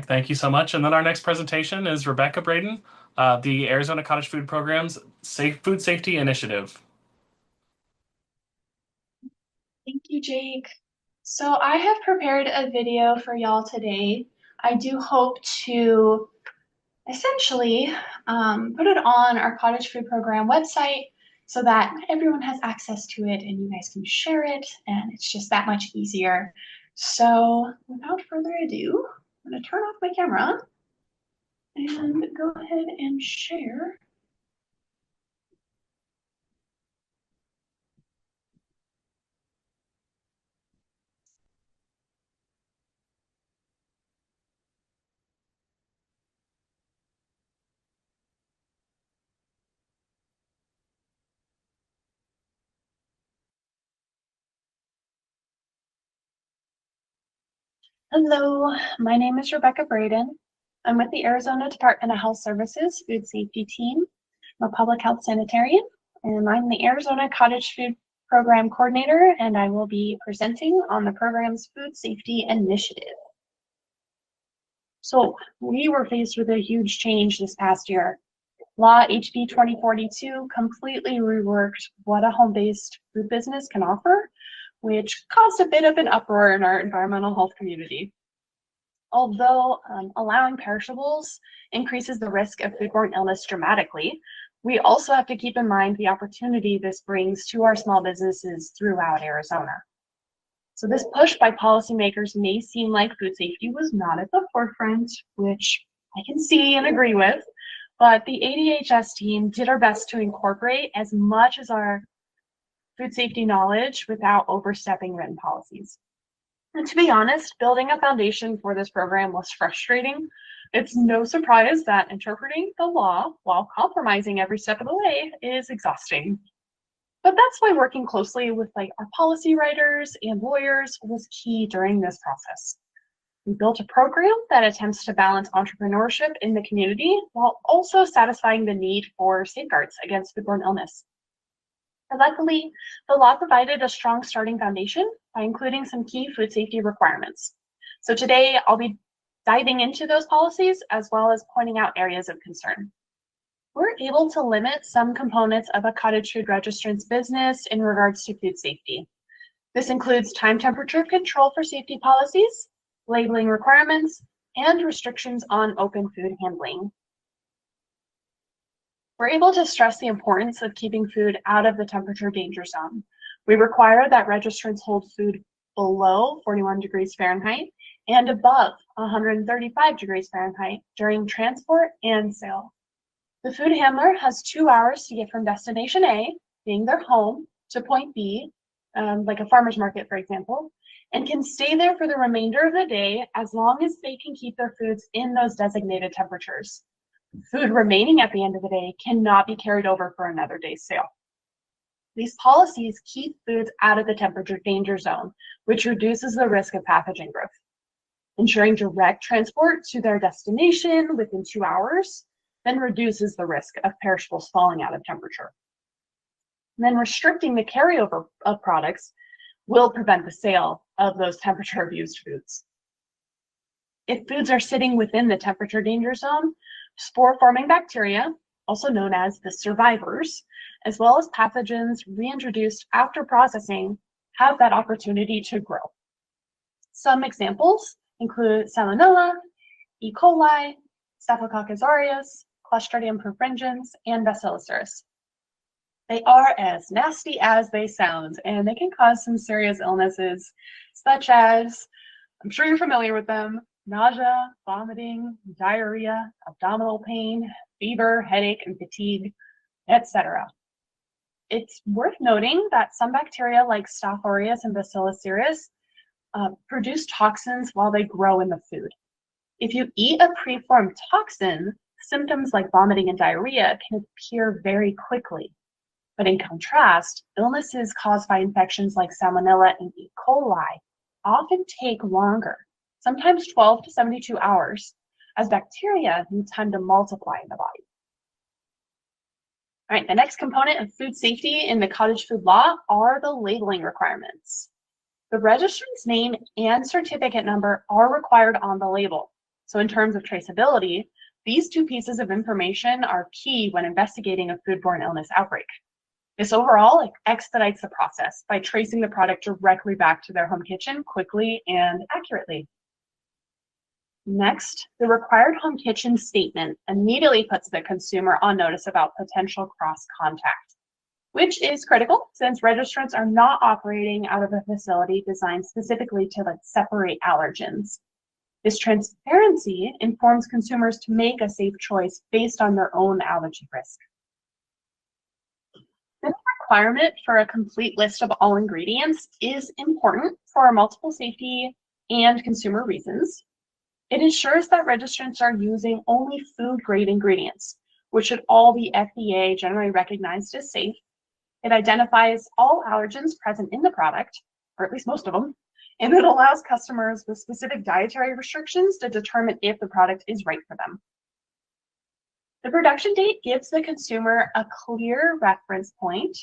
right, thank you so much. And then our next presentation is Rebecca Braden, the Arizona Cottage Food Program's Food Safety Initiative. Thank you, Jake. So I have prepared a video for y'all today. I do hope to essentially put it on our Cottage Food Program website so that everyone has access to it and you guys can share it, and it's just that much easier. So without further ado, I'm going to turn off my camera and go ahead and share. Hello, my name is Rebecca Braden. I'm with the Arizona Department of Health Services Food Safety Team. I'm a public health sanitarian, and I'm the Arizona Cottage Food Program Coordinator, and I will be presenting on the program's Food Safety Initiative. So we were faced with a huge change this past year. Law HB 2042 completely reworked what a home-based food business can offer, which caused a bit of an uproar in our environmental health community. Although allowing perishables increases the risk of foodborne illness dramatically, we also have to keep in mind the opportunity this brings to our small businesses throughout Arizona. So this push by policymakers may seem like food safety was not at the forefront, which I can see and agree with, but the ADHS team did our best to incorporate as much as our food safety knowledge without overstepping written policies. And to be honest, building a foundation for this program was frustrating. It's no surprise that interpreting the law while compromising every step of the way is exhausting. But that's why working closely with our policy writers and lawyers was key during this process. We built a program that attempts to balance entrepreneurship in the community while also satisfying the need for safeguards against foodborne illness. And luckily, the law provided a strong starting foundation by including some key food safety requirements. So today, I'll be diving into those policies as well as pointing out areas of concern. We're able to limit some components of a cottage food registrant's business in regards to food safety. This includes time temperature control for safety policies, labeling requirements, and restrictions on open food handling. We're able to stress the importance of keeping food out of the temperature danger zone. We require that registrants hold food below 41 degrees Fahrenheit and above 135 degrees Fahrenheit during transport and sale. The food handler has 2 hours to get from destination A, being their home, to point B, like a farmer's market, for example, and can stay there for the remainder of the day as long as they can keep their foods in those designated temperatures. Food remaining at the end of the day cannot be carried over for another day's sale. These policies keep foods out of the temperature danger zone, which reduces the risk of pathogen growth. Ensuring direct transport to their destination within 2 hours then reduces the risk of perishables falling out of temperature. And then restricting the carryover of products will prevent the sale of those temperature abused foods. If foods are sitting within the temperature danger zone, spore-forming bacteria, also known as the survivors, as well as pathogens reintroduced after processing, have that opportunity to grow. Some examples include Salmonella, E. coli, Staphylococcus aureus, Clostridium perfringens, and Bacillus cereus. They are as nasty as they sound, and they can cause some serious illnesses, such as, I'm sure you're familiar with them, nausea, vomiting, diarrhea, abdominal pain, fever, headache, and fatigue, etc. It's worth noting that some bacteria like Staph aureus and Bacillus cereus produce toxins while they grow in the food. If you eat a preformed toxin, symptoms like vomiting and diarrhea can appear very quickly. But in contrast, illnesses caused by infections like Salmonella and E. coli often take longer, sometimes 12 to 72 hours, as bacteria need time to multiply in the body. All right, the next component of food safety in the cottage food law are the labeling requirements. The registrant's name and certificate number are required on the label. So in terms of traceability, these two pieces of information are key when investigating a foodborne illness outbreak. This overall expedites the process by tracing the product directly back to their home kitchen quickly and accurately. Next, the required home kitchen statement immediately puts the consumer on notice about potential cross-contact, which is critical since registrants are not operating out of a facility designed specifically to separate allergens. This transparency informs consumers to make a safe choice based on their own allergy risk. The requirement for a complete list of all ingredients is important for multiple safety and consumer reasons. It ensures that registrants are using only food-grade ingredients, which should all be FDA generally recognized as safe. It identifies all allergens present in the product, or at least most of them, and it allows customers with specific dietary restrictions to determine if the product is right for them. The production date gives the consumer a clear reference point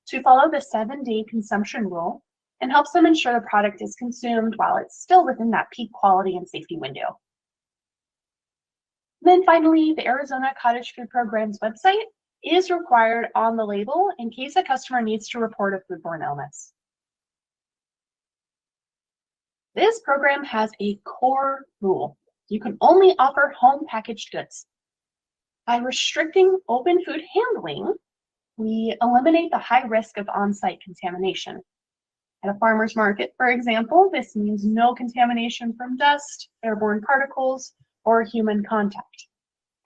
to follow the 7-day consumption rule and helps them ensure the product is consumed while it's still within that peak quality and safety window. Then finally, the Arizona Cottage Food Program's website is required on the label in case a customer needs to report a foodborne illness. This program has a core rule. You can only offer home packaged goods. By restricting open food handling, we eliminate the high risk of on-site contamination. At a farmer's market, for example, this means no contamination from dust, airborne particles, or human contact.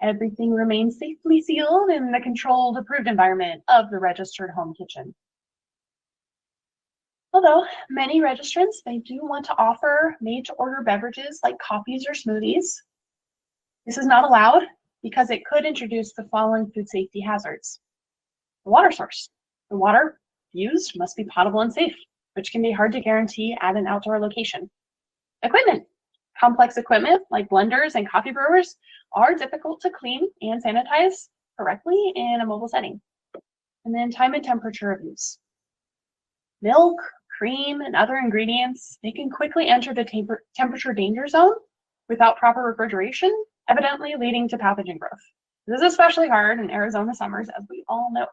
Everything remains safely sealed in the controlled, approved environment of the registered home kitchen. Although many registrants, they do want to offer made-to-order beverages like coffees or smoothies. This is not allowed because it could introduce the following food safety hazards. The water source. The water used must be potable and safe, which can be hard to guarantee at an outdoor location. Equipment. Complex equipment like blenders and coffee brewers are difficult to clean and sanitize correctly in a mobile setting. And then time and temperature of use. Milk, cream, and other ingredients, they can quickly enter the temperature danger zone without proper refrigeration, evidently leading to pathogen growth. This is especially hard in Arizona summers, as we all know.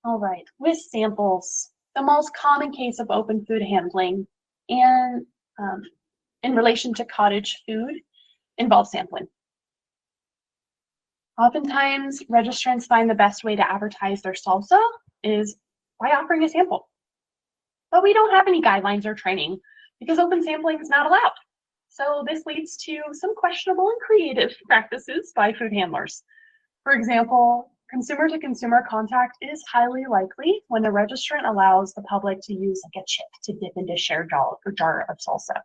All right, with samples, the most common case of open food handling and in relation to cottage food involves sampling. Oftentimes, registrants find the best way to advertise their salsa is by offering a sample. But we don't have any guidelines or training because open sampling is not allowed. So this leads to some questionable and creative practices by food handlers. For example, consumer-to-consumer contact is highly likely when the registrant allows the public to use like a chip to dip into shared jar of salsa.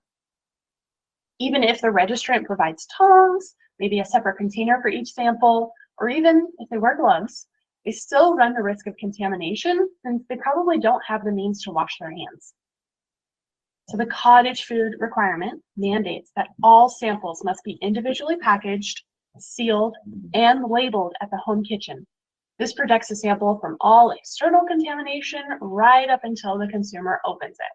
Even if the registrant provides tongs, maybe a separate container for each sample, or even if they wear gloves, they still run the risk of contamination since they probably don't have the means to wash their hands. So the cottage food requirement mandates that all samples must be individually packaged, sealed, and labeled at the home kitchen. This protects the sample from all external contamination right up until the consumer opens it.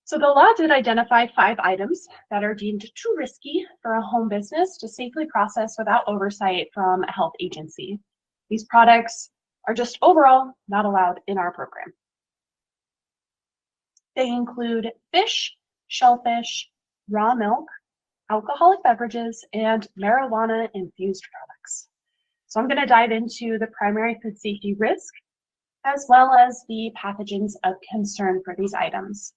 So the law did identify 5 items that are deemed too risky for a home business to safely process without oversight from a health agency. These products are just overall not allowed in our program. They include fish, shellfish, raw milk, alcoholic beverages, and marijuana-infused products. So I'm going to dive into the primary food safety risk, as well as the pathogens of concern for these items.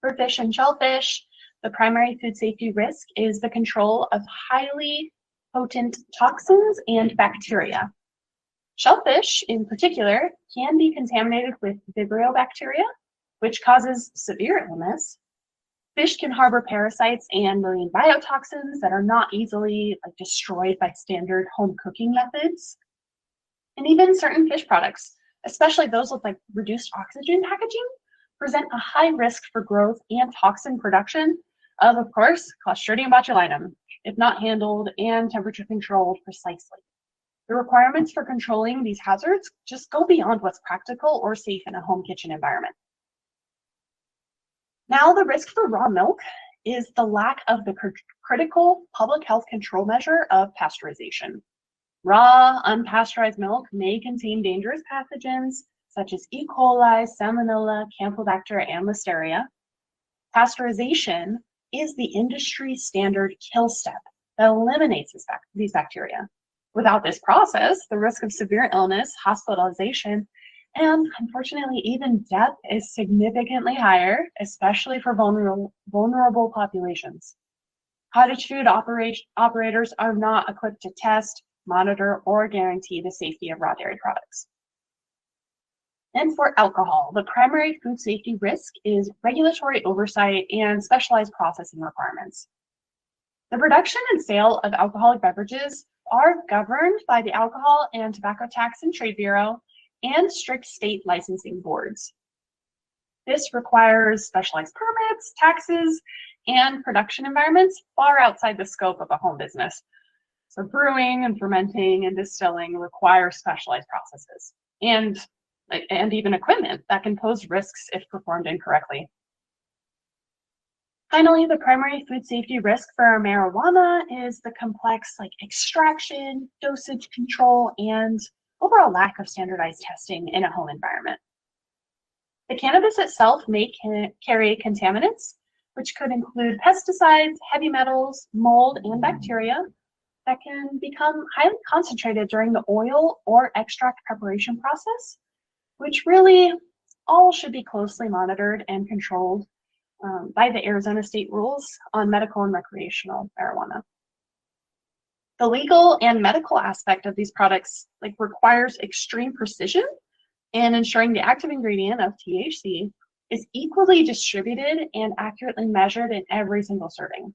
For fish and shellfish, the primary food safety risk is the control of highly potent toxins and bacteria. Shellfish, in particular, can be contaminated with Vibrio bacteria, which causes severe illness. Fish can harbor parasites and marine biotoxins that are not easily destroyed by standard home cooking methods. And even certain fish products, especially those with reduced oxygen packaging, present a high risk for growth and toxin production of course, Clostridium botulinum, if not handled and temperature controlled precisely. The requirements for controlling these hazards just go beyond what's practical or safe in a home kitchen environment. Now, the risk for raw milk is the lack of the critical public health control measure of pasteurization. Raw, unpasteurized milk may contain dangerous pathogens such as E. coli, Salmonella, Campylobacter, and Listeria. Pasteurization is the industry standard kill step that eliminates these bacteria. Without this process, the risk of severe illness, hospitalization, and unfortunately even death is significantly higher, especially for vulnerable populations. Cottage food operators are not equipped to test, monitor, or guarantee the safety of raw dairy products. And for alcohol, the primary food safety risk is regulatory oversight and specialized processing requirements. The production and sale of alcoholic beverages are governed by the Alcohol and Tobacco Tax and Trade Bureau and strict state licensing boards. This requires specialized permits, taxes, and production environments far outside the scope of a home business. So brewing and fermenting and distilling require specialized processes and even equipment that can pose risks if performed incorrectly. Finally, the primary food safety risk for marijuana is the complex extraction, dosage control, and overall lack of standardized testing in a home environment. The cannabis itself may carry contaminants, which could include pesticides, heavy metals, mold, and bacteria that can become highly concentrated during the oil or extract preparation process, which really all should be closely monitored and controlled by the Arizona state rules on medical and recreational marijuana. The legal and medical aspect of these products requires extreme precision and ensuring the active ingredient of THC is equally distributed and accurately measured in every single serving.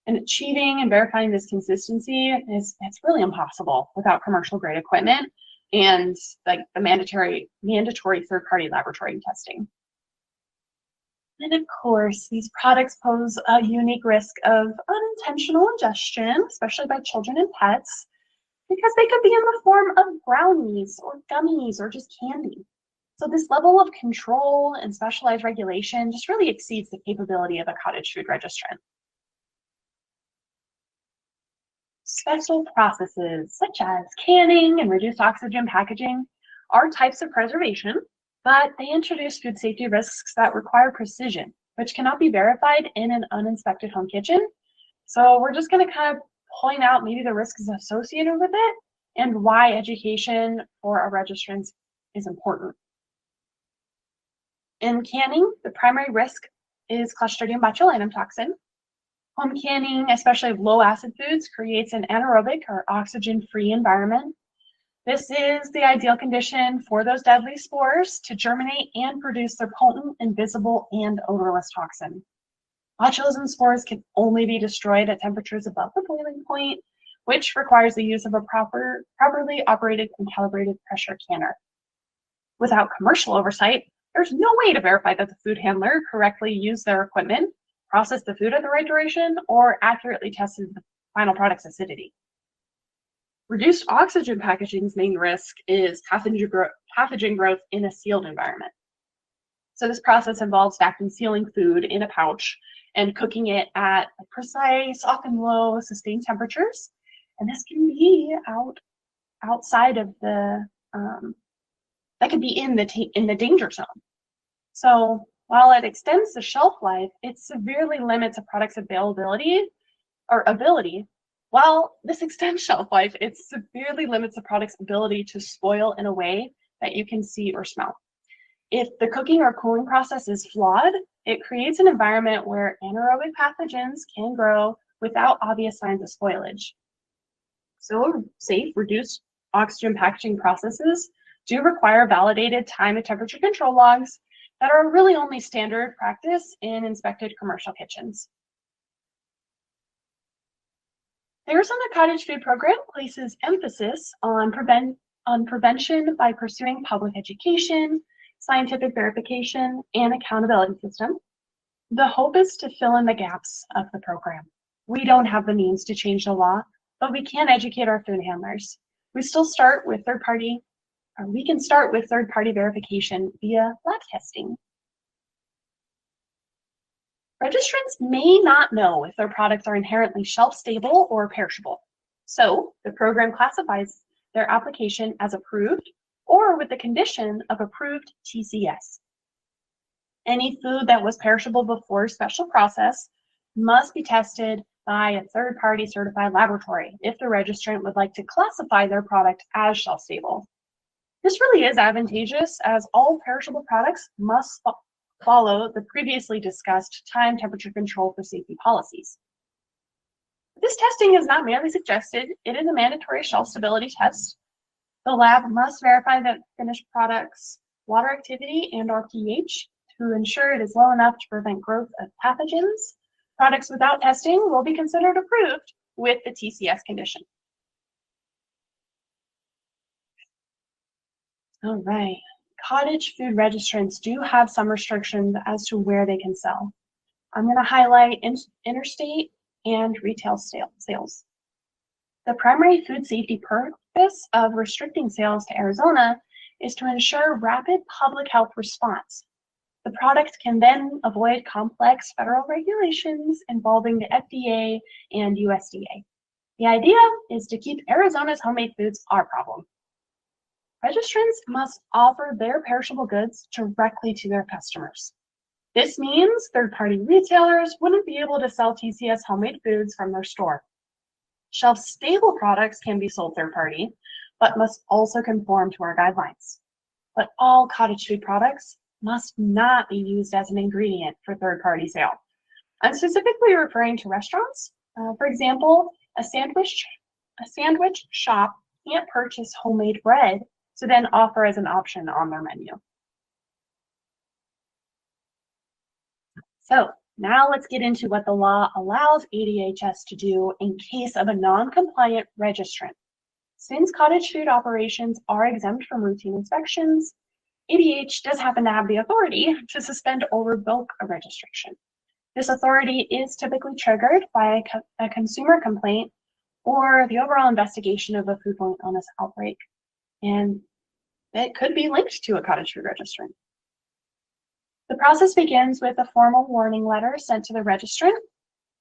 And achieving and verifying this consistency it's really impossible without commercial grade equipment and the mandatory third-party laboratory testing. And of course, these products pose a unique risk of unintentional ingestion, especially by children and pets, because they could be in the form of brownies or gummies or just candy. So this level of control and specialized regulation just really exceeds the capability of a cottage food registrant. Special processes such as canning and reduced oxygen packaging are types of preservation, but they introduce food safety risks that require precision, which cannot be verified in an uninspected home kitchen. So we're just going to kind of point out maybe the risks associated with it and why education for a registrant is important. In canning, the primary risk is Clostridium botulinum toxin. Home canning, especially of low acid foods, creates an anaerobic or oxygen-free environment. This is the ideal condition for those deadly spores to germinate and produce their potent, invisible, and odorless toxin. Botulism spores can only be destroyed at temperatures above the boiling point, which requires the use of a properly operated and calibrated pressure canner. Without commercial oversight, there's no way to verify that the food handler correctly used their equipment, processed the food at the right duration, or accurately tested the final product's acidity. Reduced oxygen packaging's main risk is pathogen growth in a sealed environment. So this process involves vacuum sealing food in a pouch and cooking it at precise, often low, sustained temperatures. And this can be outside of the, that could be in the danger zone. So while it extends the shelf life, it severely limits a product's ability. While this extends shelf life, it severely limits the product's ability to spoil in a way that you can see or smell. If the cooking or cooling process is flawed, it creates an environment where anaerobic pathogens can grow without obvious signs of spoilage. So safe, reduced oxygen packaging processes do require validated time and temperature control logs that are really only standard practice in inspected commercial kitchens. The Arizona Cottage Food Program places emphasis on prevention by pursuing public education, scientific verification, and accountability system. The hope is to fill in the gaps of the program. We don't have the means to change the law, but we can educate our food handlers. We can start with third-party verification via lab testing. Registrants may not know if their products are inherently shelf-stable or perishable. So the program classifies their application as approved or with the condition of approved TCS. Any food that was perishable before special process must be tested by a third-party certified laboratory if the registrant would like to classify their product as shelf-stable. This really is advantageous as all perishable products must follow the previously discussed time temperature control for safety policies. This testing is not merely suggested, it is a mandatory shelf stability test. The lab must verify that finished product's water activity and/or pH to ensure it is low enough to prevent growth of pathogens. Products without testing will be considered approved with the TCS condition. All right, cottage food registrants do have some restrictions as to where they can sell. I'm going to highlight interstate and retail sales. The primary food safety purpose of restricting sales to Arizona is to ensure rapid public health response. The product can then avoid complex federal regulations involving the FDA and USDA. The idea is to keep Arizona's homemade foods our problem. Registrants must offer their perishable goods directly to their customers. This means third-party retailers wouldn't be able to sell TCS homemade foods from their store. Shelf-stable products can be sold third-party, but must also conform to our guidelines. But all cottage food products must not be used as an ingredient for third-party sale. I'm specifically referring to restaurants. For example, a sandwich shop can't purchase homemade bread to then offer as an option on their menu. So now let's get into what the law allows ADHS to do in case of a non-compliant registrant. Since cottage food operations are exempt from routine inspections, ADH does happen to have the authority to suspend or revoke a registration. This authority is typically triggered by a consumer complaint or the overall investigation of a foodborne illness outbreak, and it could be linked to a cottage food registrant. The process begins with a formal warning letter sent to the registrant.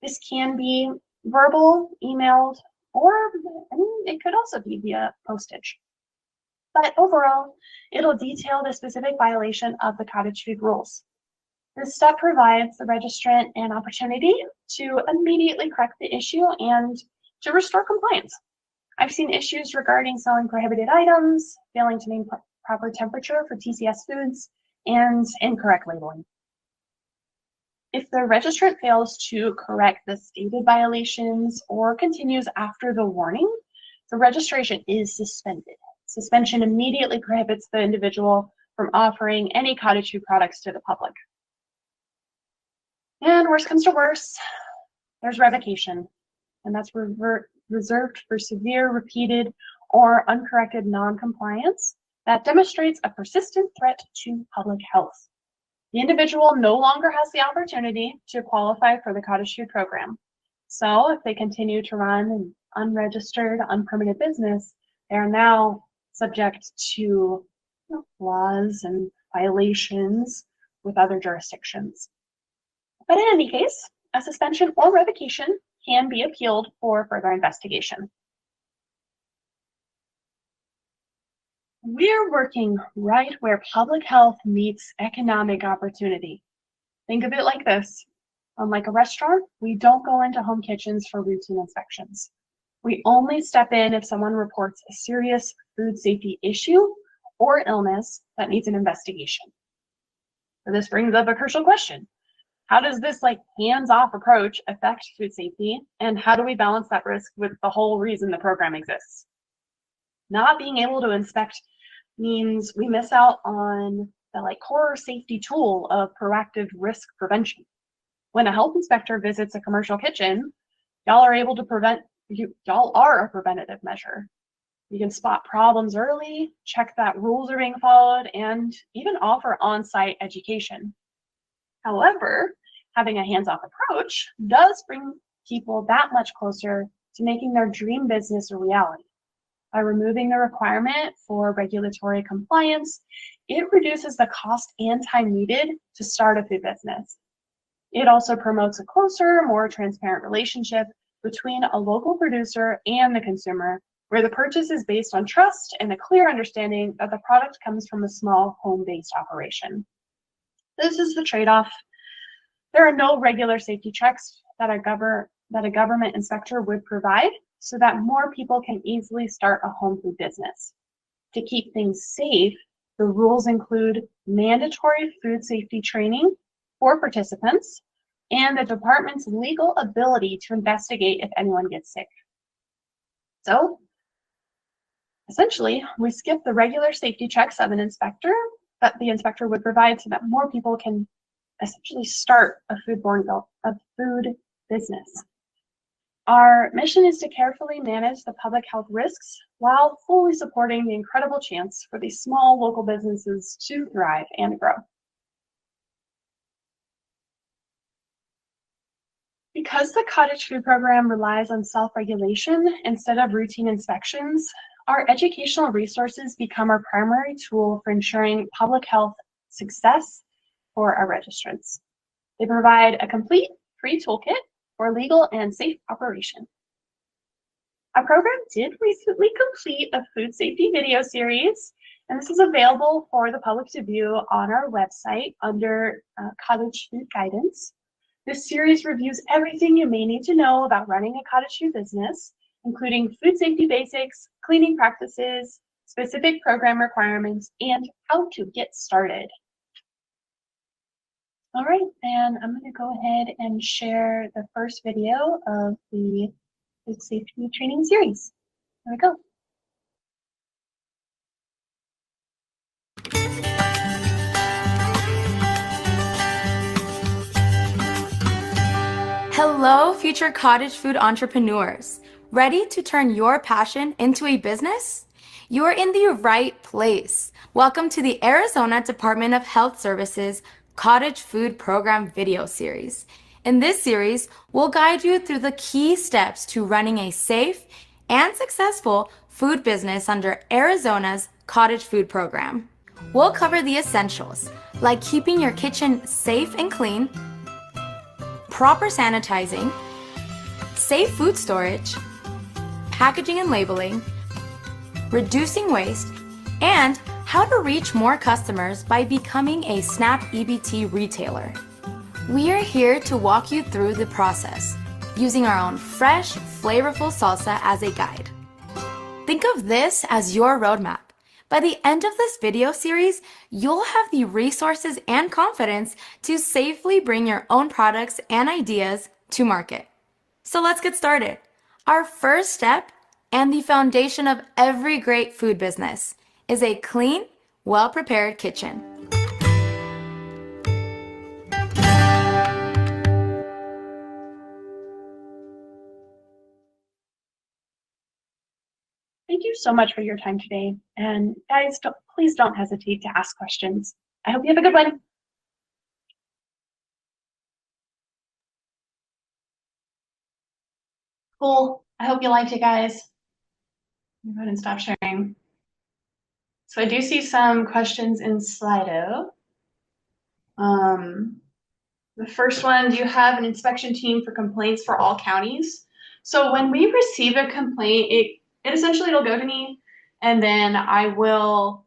This can be verbal, emailed, or it could also be via postage. But overall, it'll detail the specific violation of the cottage food rules. This step provides the registrant an opportunity to immediately correct the issue and to restore compliance. I've seen issues regarding selling prohibited items, failing to name proper temperature for TCS foods, and incorrect labeling. If the registrant fails to correct the stated violations or continues after the warning, the registration is suspended. Suspension immediately prohibits the individual from offering any cottage food products to the public. And worst comes to worst, there's revocation, and that's reserved for severe, repeated, or uncorrected non-compliance that demonstrates a persistent threat to public health. The individual no longer has the opportunity to qualify for the cottage food program. So if they continue to run an unregistered, unpermitted business, they are now subject to laws and violations with other jurisdictions. But in any case, a suspension or revocation can be appealed for further investigation. We're working right where public health meets economic opportunity. Think of it like this. Unlike a restaurant, we don't go into home kitchens for routine inspections. We only step in if someone reports a serious food safety issue or illness that needs an investigation. So this brings up a crucial question. How does this hands-off approach affect food safety, and how do we balance that risk with the whole reason the program exists? Not being able to inspect means we miss out on the core safety tool of proactive risk prevention. When a health inspector visits a commercial kitchen, y'all are a preventative measure. You can spot problems early, check that rules are being followed, and even offer on-site education. However, having a hands-off approach does bring people that much closer to making their dream business a reality. By removing the requirement for regulatory compliance, it reduces the cost and time needed to start a food business. It also promotes a closer, more transparent relationship between a local producer and the consumer, where the purchase is based on trust and a clear understanding that the product comes from a small home-based operation. This is the trade-off. There are no regular safety checks that a government inspector would provide so that more people can easily start a home food business. To keep things safe, the rules include mandatory food safety training for participants and the department's legal ability to investigate if anyone gets sick. So, essentially, we skip the regular safety checks of an inspector that the inspector would provide so that more people can essentially start a food business. Our mission is to carefully manage the public health risks while fully supporting the incredible chance for these small local businesses to thrive and grow. Because the Cottage Food Program relies on self-regulation instead of routine inspections, our educational resources become our primary tool for ensuring public health success for our registrants. They provide a complete free toolkit for legal and safe operation. Our program did recently complete a food safety video series, and this is available for the public to view on our website under Cottage Food Guidance. This series reviews everything you may need to know about running a cottage food business, including food safety basics, cleaning practices, specific program requirements, and how to get started. All right, and I'm going to go ahead and share the first video of the food safety training series. There we go. Hello, future cottage food entrepreneurs. Ready to turn your passion into a business? You're in the right place. Welcome to the Arizona Department of Health Services Cottage Food Program video series. In this series, we'll guide you through the key steps to running a safe and successful food business under Arizona's Cottage Food Program. We'll cover the essentials, like keeping your kitchen safe and clean, proper sanitizing, safe food storage, packaging and labeling, reducing waste, and how to reach more customers by becoming a SNAP EBT retailer. We are here to walk you through the process, using our own fresh, flavorful salsa as a guide. Think of this as your roadmap. By the end of this video series, you'll have the resources and confidence to safely bring your own products and ideas to market. So let's get started. Our first step, and the foundation of every great food business, is a clean, well-prepared kitchen. Thank you so much for your time today. And guys, please don't hesitate to ask questions. I hope you have a good one. Cool. I hope you liked it, guys. Go ahead and stop sharing. So I do see some questions in Slido. The first one, do you have an inspection team for complaints for all counties? So when we receive a complaint, it'll go to me, and then I'll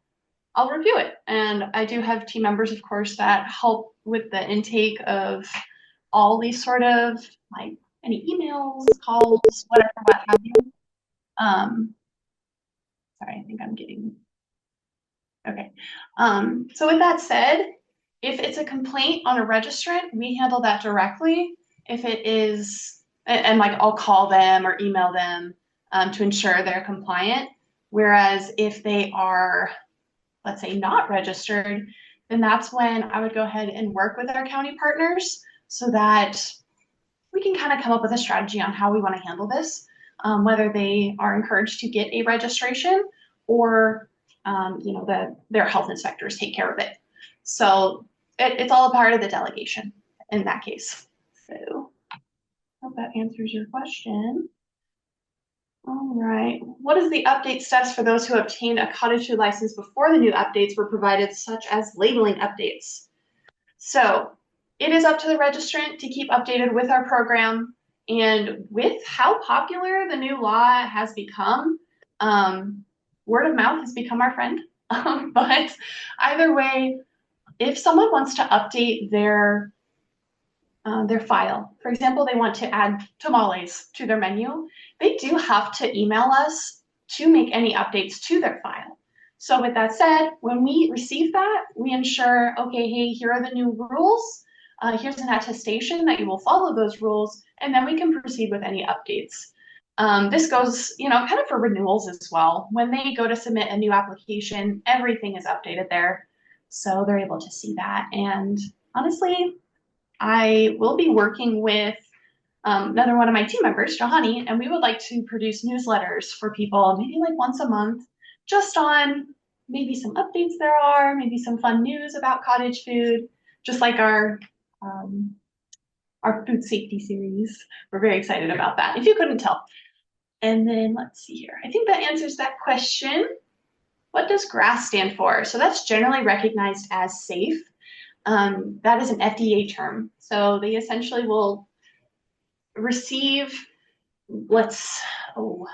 review it. And I do have team members, of course, that help with the intake of all these sort of like any emails, calls, whatever, what have you. Sorry, I think I'm getting, okay. So with that said, if it's a complaint on a registrant, we handle that directly. If it is, and like I'll call them or email them to ensure they're compliant. Whereas if they are, let's say, not registered, then that's when I would go ahead and work with our county partners so that we can kind of come up with a strategy on how we want to handle this, whether they are encouraged to get a registration or their health inspectors take care of it. So it's all a part of the delegation in that case. So I hope that answers your question. All right. What is the update steps for those who obtained a cottage food license before the new updates were provided, such as labeling updates? So it is up to the registrant to keep updated with our program. And with how popular the new law has become, word of mouth has become our friend. But either way, if someone wants to update their file, for example, they want to add tamales to their menu, they do have to email us to make any updates to their file. So with that said, when we receive that, we ensure, okay, hey, here are the new rules. Here's an attestation that you will follow those rules, and then we can proceed with any updates. This goes, kind of for renewals as well. When they go to submit a new application, everything is updated there. So they're able to see that. And honestly, I will be working with another one of my team members, Johanny, and we would like to produce newsletters for people, maybe like once a month, just on maybe some updates there are, maybe some fun news about cottage food, just like our food safety series. We're very excited about that, if you couldn't tell. And then let's see here. I think that answers that question. What does GRAS stand for? So that's generally recognized as safe. That is an FDA term. So they essentially will receive, they'll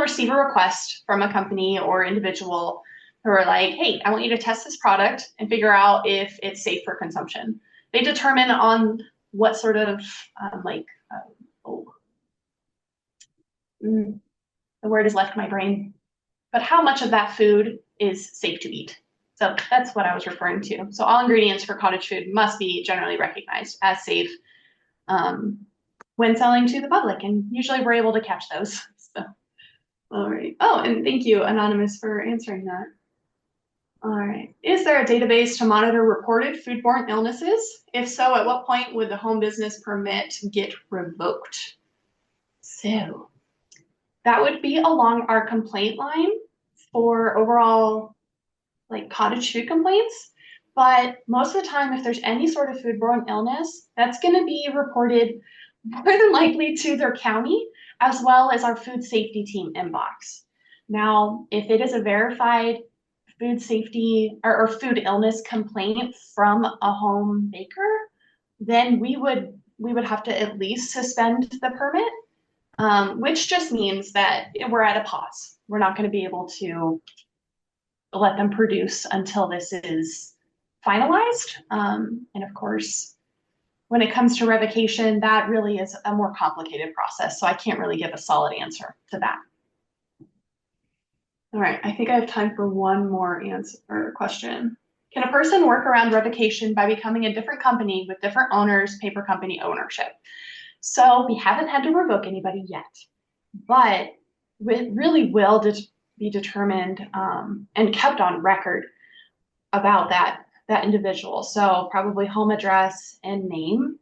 receive a request from a company or individual who are like, hey, I want you to test this product and figure out if it's safe for consumption. They determine on what sort of the word has left my brain, but how much of that food is safe to eat. So that's what I was referring to. So all ingredients for cottage food must be generally recognized as safe when selling to the public, and usually we're able to catch those. So, all right. Oh, and thank you, Anonymous, for answering that. All right. Is there a database to monitor reported foodborne illnesses? If so, at what point would the home business permit get revoked? So that would be along our complaint line for overall cottage food complaints. But most of the time, if there's any sort of foodborne illness, that's going to be reported more than likely to their county, as well as our food safety team inbox. Now, if it is a verified food safety or food illness complaint from a home baker, then we would have to at least suspend the permit, which just means that we're at a pause. We're not going to be able to let them produce until this is finalized. And of course, when it comes to revocation, that really is a more complicated process. So I can't really give a solid answer to that. All right, I think I have time for one more answer or question. Can a person work around revocation by becoming a different company with different owners, paper company ownership? So we haven't had to revoke anybody yet, but it really will be determined and kept on record about that individual. So probably home address and name.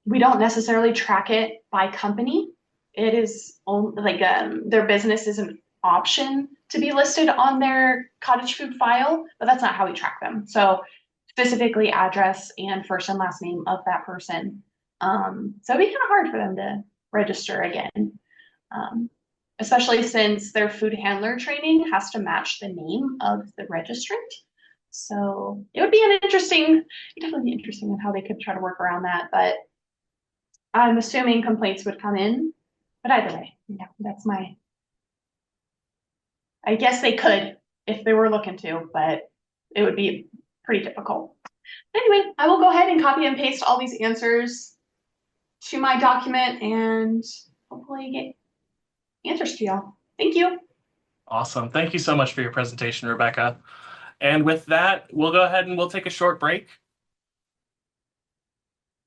We don't necessarily track it by company. It is only their business is an option to be listed on their cottage food file, but that's not how we track them. So specifically address and first and last name of that person. So it'd be kind of hard for them to register again. Especially since their food handler training has to match the name of the registrant. So it would be definitely be interesting on how they could try to work around that, but I'm assuming complaints would come in, but either way, yeah, I guess they could if they were looking to, but it would be pretty difficult. Anyway, I will go ahead and copy and paste all these answers to my document and hopefully get answers to y'all. Thank you. Awesome. Thank you so much for your presentation, Rebecca. And with that, we'll go ahead and we'll take a short break.